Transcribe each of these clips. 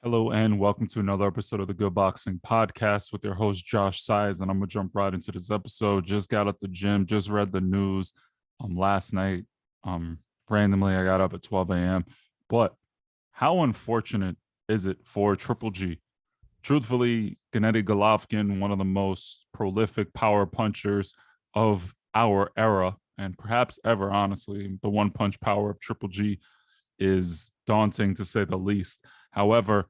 Hello and welcome to another episode of the Good Boxing Podcast with your host Josh Size, and I'm gonna jump right into this episode. Just got at the gym, just read the news last night. Randomly I got up at 12 a.m. But how unfortunate is it for Triple G? Truthfully, Gennady Golovkin, one of the most prolific power punchers of our era, and perhaps ever, honestly, the one punch power of Triple G is daunting to say the least. However,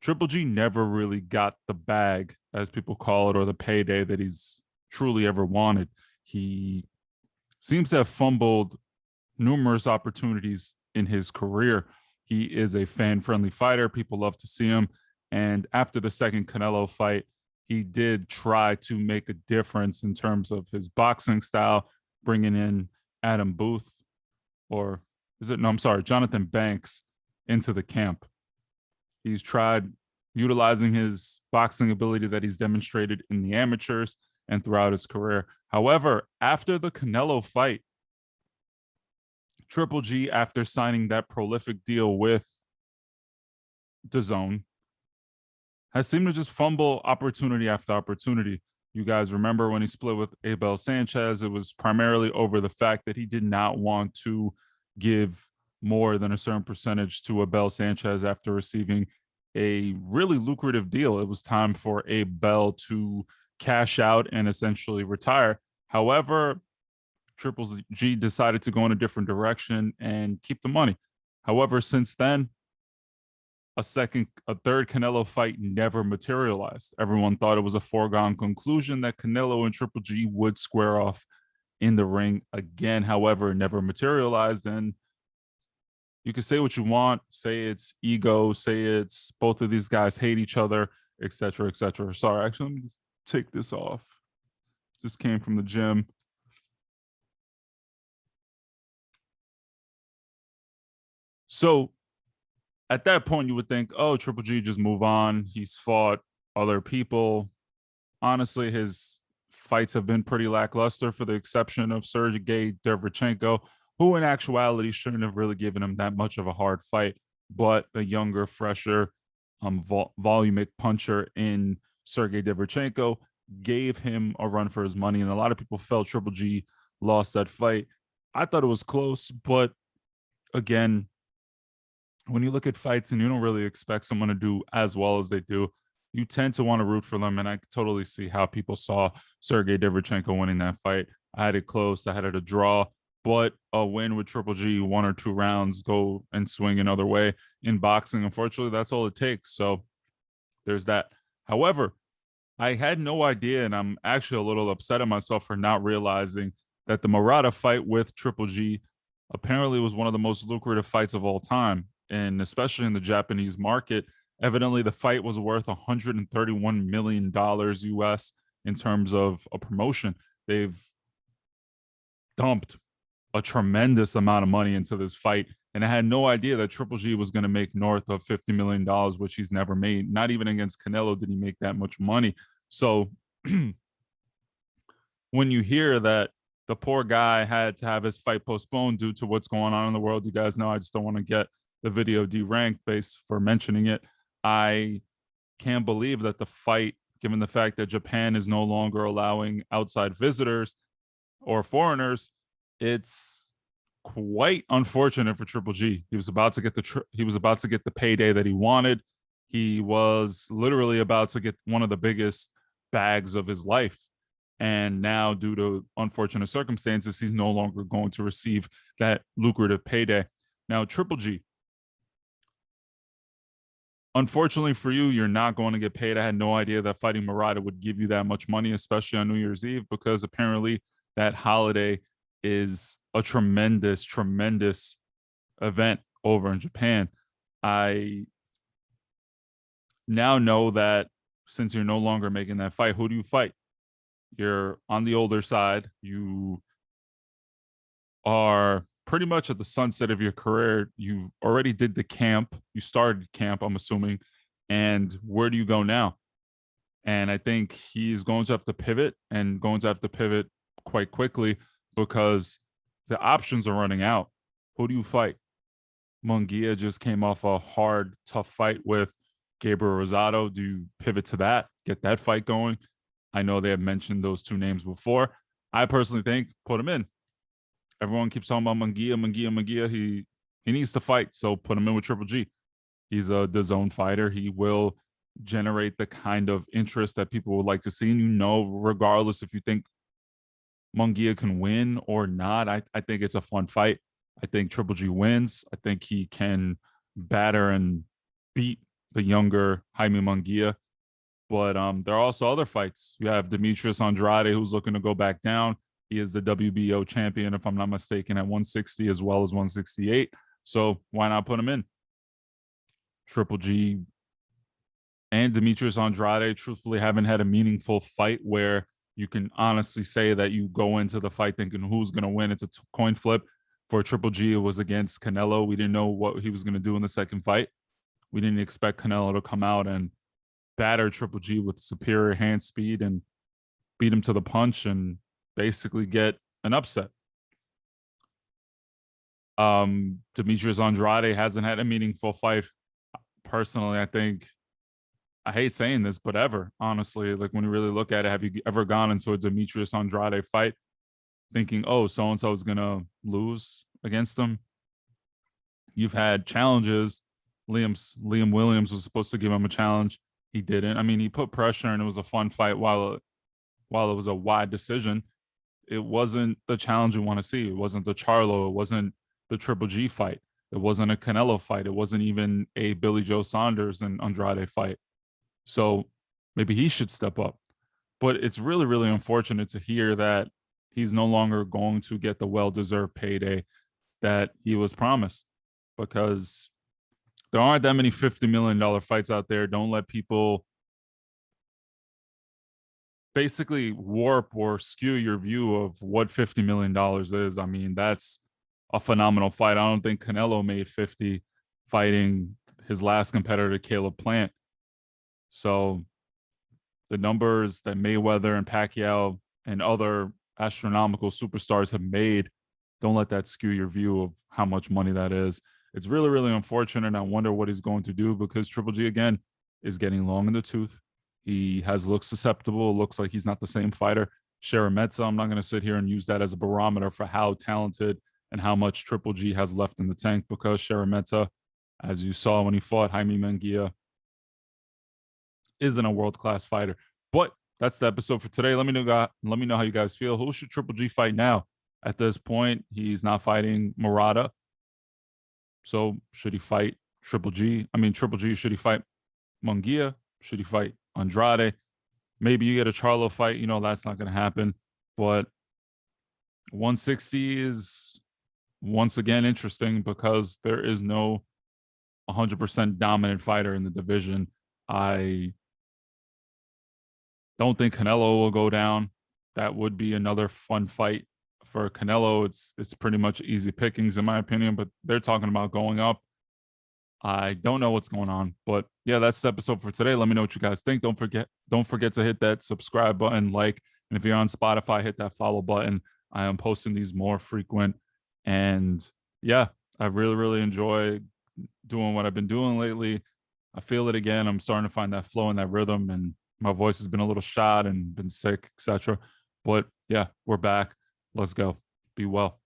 Triple G never really got the bag, as people call it, or the payday that he's truly ever wanted. He seems to have fumbled numerous opportunities in his career. He is a fan friendly fighter. People love to see him. And after the second Canelo fight, he did try to make a difference in terms of his boxing style, bringing in Adam Booth, or is it? No, I'm sorry, Jonathan Banks into the camp. He's tried utilizing his boxing ability that he's demonstrated in the amateurs and throughout his career. However, after the Canelo fight, Triple G, after signing that prolific deal with DAZN, has seemed to just fumble opportunity after opportunity. You guys remember when he split with Abel Sanchez, it was primarily over the fact that he did not want to give more than a certain percentage to Abel Sanchez after receiving a really lucrative deal. It was time for Abel to cash out and essentially retire. However, Triple G decided to go in a different direction and keep the money. However, since then, a third Canelo fight never materialized. Everyone thought it was a foregone conclusion that Canelo and Triple G would square off in the ring again. However, it never materialized. And you can say what you want, say it's ego, say it's both of these guys hate each other, etc., etc. Sorry, actually, let me just take this off. Just came from the gym. So at that point, you would think, oh, Triple G, just move on. He's fought other people. Honestly, his fights have been pretty lackluster, for the exception of Sergey Derevchenko, who in actuality shouldn't have really given him that much of a hard fight. But the younger, fresher, volumic puncher in Sergey Derevchenko gave him a run for his money. And a lot of people felt Triple G lost that fight. I thought it was close, but again, when you look at fights and you don't really expect someone to do as well as they do, you tend to want to root for them. And I totally see how people saw Sergey Derevchenko winning that fight. I had it close. I had it a draw, but a win with Triple G, 1 or 2 rounds, go and swing another way in boxing. Unfortunately, that's all it takes. So there's that. However, I had no idea, and I'm actually a little upset at myself for not realizing that the Murata fight with Triple G apparently was one of the most lucrative fights of all time, and especially in the Japanese market. Evidently, the fight was worth $131 million US in terms of a promotion. They've dumped a tremendous amount of money into this fight. And I had no idea that Triple G was going to make north of $50 million, which he's never made. Not even against Canelo did he make that much money. So when you hear that the poor guy had to have his fight postponed due to what's going on in the world, you guys know I just don't want to get the video deranked based for mentioning it. I can't believe that the fight, given the fact that Japan is no longer allowing outside visitors or foreigners, it's quite unfortunate for Triple G. He was about to get the payday that he wanted. He was literally about to get one of the biggest bags of his life. And now, due to unfortunate circumstances, he's no longer going to receive that lucrative payday. Now, Triple G, unfortunately for you, you're not going to get paid. I had no idea that fighting Murata would give you that much money, especially on New Year's Eve, because apparently that holiday is a tremendous, tremendous event over in Japan. I now know that since you're no longer making that fight, who do you fight? You're on the older side. You are pretty much at the sunset of your career. You already did the camp. You started camp, I'm assuming. And where do you go now? And I think he's going to have to pivot, and going to have to pivot quite quickly, because the options are running out. Who do you fight? Munguia just came off a hard, tough fight with Gabriel Rosado? Do you pivot to that, get that fight going? I know they have mentioned those two names before. I personally think put him in. Everyone keeps talking about Munguia. He needs to fight, so put him in with Triple G. He's a DAZN fighter. He will generate the kind of interest that people would like to see. And regardless if you think Munguia can win or not, I think it's a fun fight. I think Triple G wins. I think he can batter and beat the younger Jaime Munguia. But there are also other fights. You have Demetrius Andrade, who's looking to go back down. He is the WBO champion, if I'm not mistaken, at 160 as well as 168. So why not put him in? Triple G and Demetrius Andrade, truthfully, haven't had a meaningful fight where you can honestly say that you go into the fight thinking who's going to win. It's a coin flip. For Triple G, it was against Canelo. We didn't know what he was going to do in the second fight. We didn't expect Canelo to come out and batter Triple G with superior hand speed and beat him to the punch and basically get an upset. Demetrius Andrade hasn't had a meaningful fight. Personally, I hate saying this, but ever, honestly, like when you really look at it, have you ever gone into a Demetrius Andrade fight thinking, oh, so-and-so is going to lose against him? You've had challenges. Liam Williams was supposed to give him a challenge. He didn't. I mean, he put pressure and it was a fun fight while it was a wide decision. It wasn't the challenge we want to see. It wasn't the Charlo. It wasn't the Triple G fight. It wasn't a Canelo fight. It wasn't even a Billy Joe Saunders and Andrade fight. So maybe he should step up. But it's really, really unfortunate to hear that he's no longer going to get the well-deserved payday that he was promised, because there aren't that many $50 million fights out there. Don't let people basically warp or skew your view of what $50 million is. I mean, that's a phenomenal fight. I don't think Canelo made 50 fighting his last competitor, Caleb Plant. So the numbers that Mayweather and Pacquiao and other astronomical superstars have made, don't let that skew your view of how much money that is. It's really, really unfortunate. I wonder what he's going to do, because Triple G, again, is getting long in the tooth. He has looked susceptible. It looks like he's not the same fighter. Sharametsa, I'm not going to sit here and use that as a barometer for how talented and how much Triple G has left in the tank, because Sharametsa, as you saw when he fought Jaime Munguia, isn't a world-class fighter. But that's the episode for today. Let me know how you guys feel. Who should Triple G fight now? At this point, he's not fighting Murata. So should he fight Triple G? I mean, Triple G, should he fight Munguia? Should he fight Andrade? Maybe you get a Charlo fight. That's not going to happen. But 160 is once again interesting, because there is no 100% dominant fighter in the division. I don't think Canelo will go down. That would be another fun fight for Canelo. It's pretty much easy pickings in my opinion, but they're talking about going up. I don't know what's going on, but yeah, that's the episode for today. Let me know what you guys think. Don't forget to hit that subscribe button, like, and if you're on Spotify, hit that follow button. I am posting these more frequent, and yeah, I really, really enjoy doing what I've been doing lately. I feel it again. I'm starting to find that flow and that rhythm, and my voice has been a little shot and been sick, etc. But yeah, we're back. Let's go. Be well.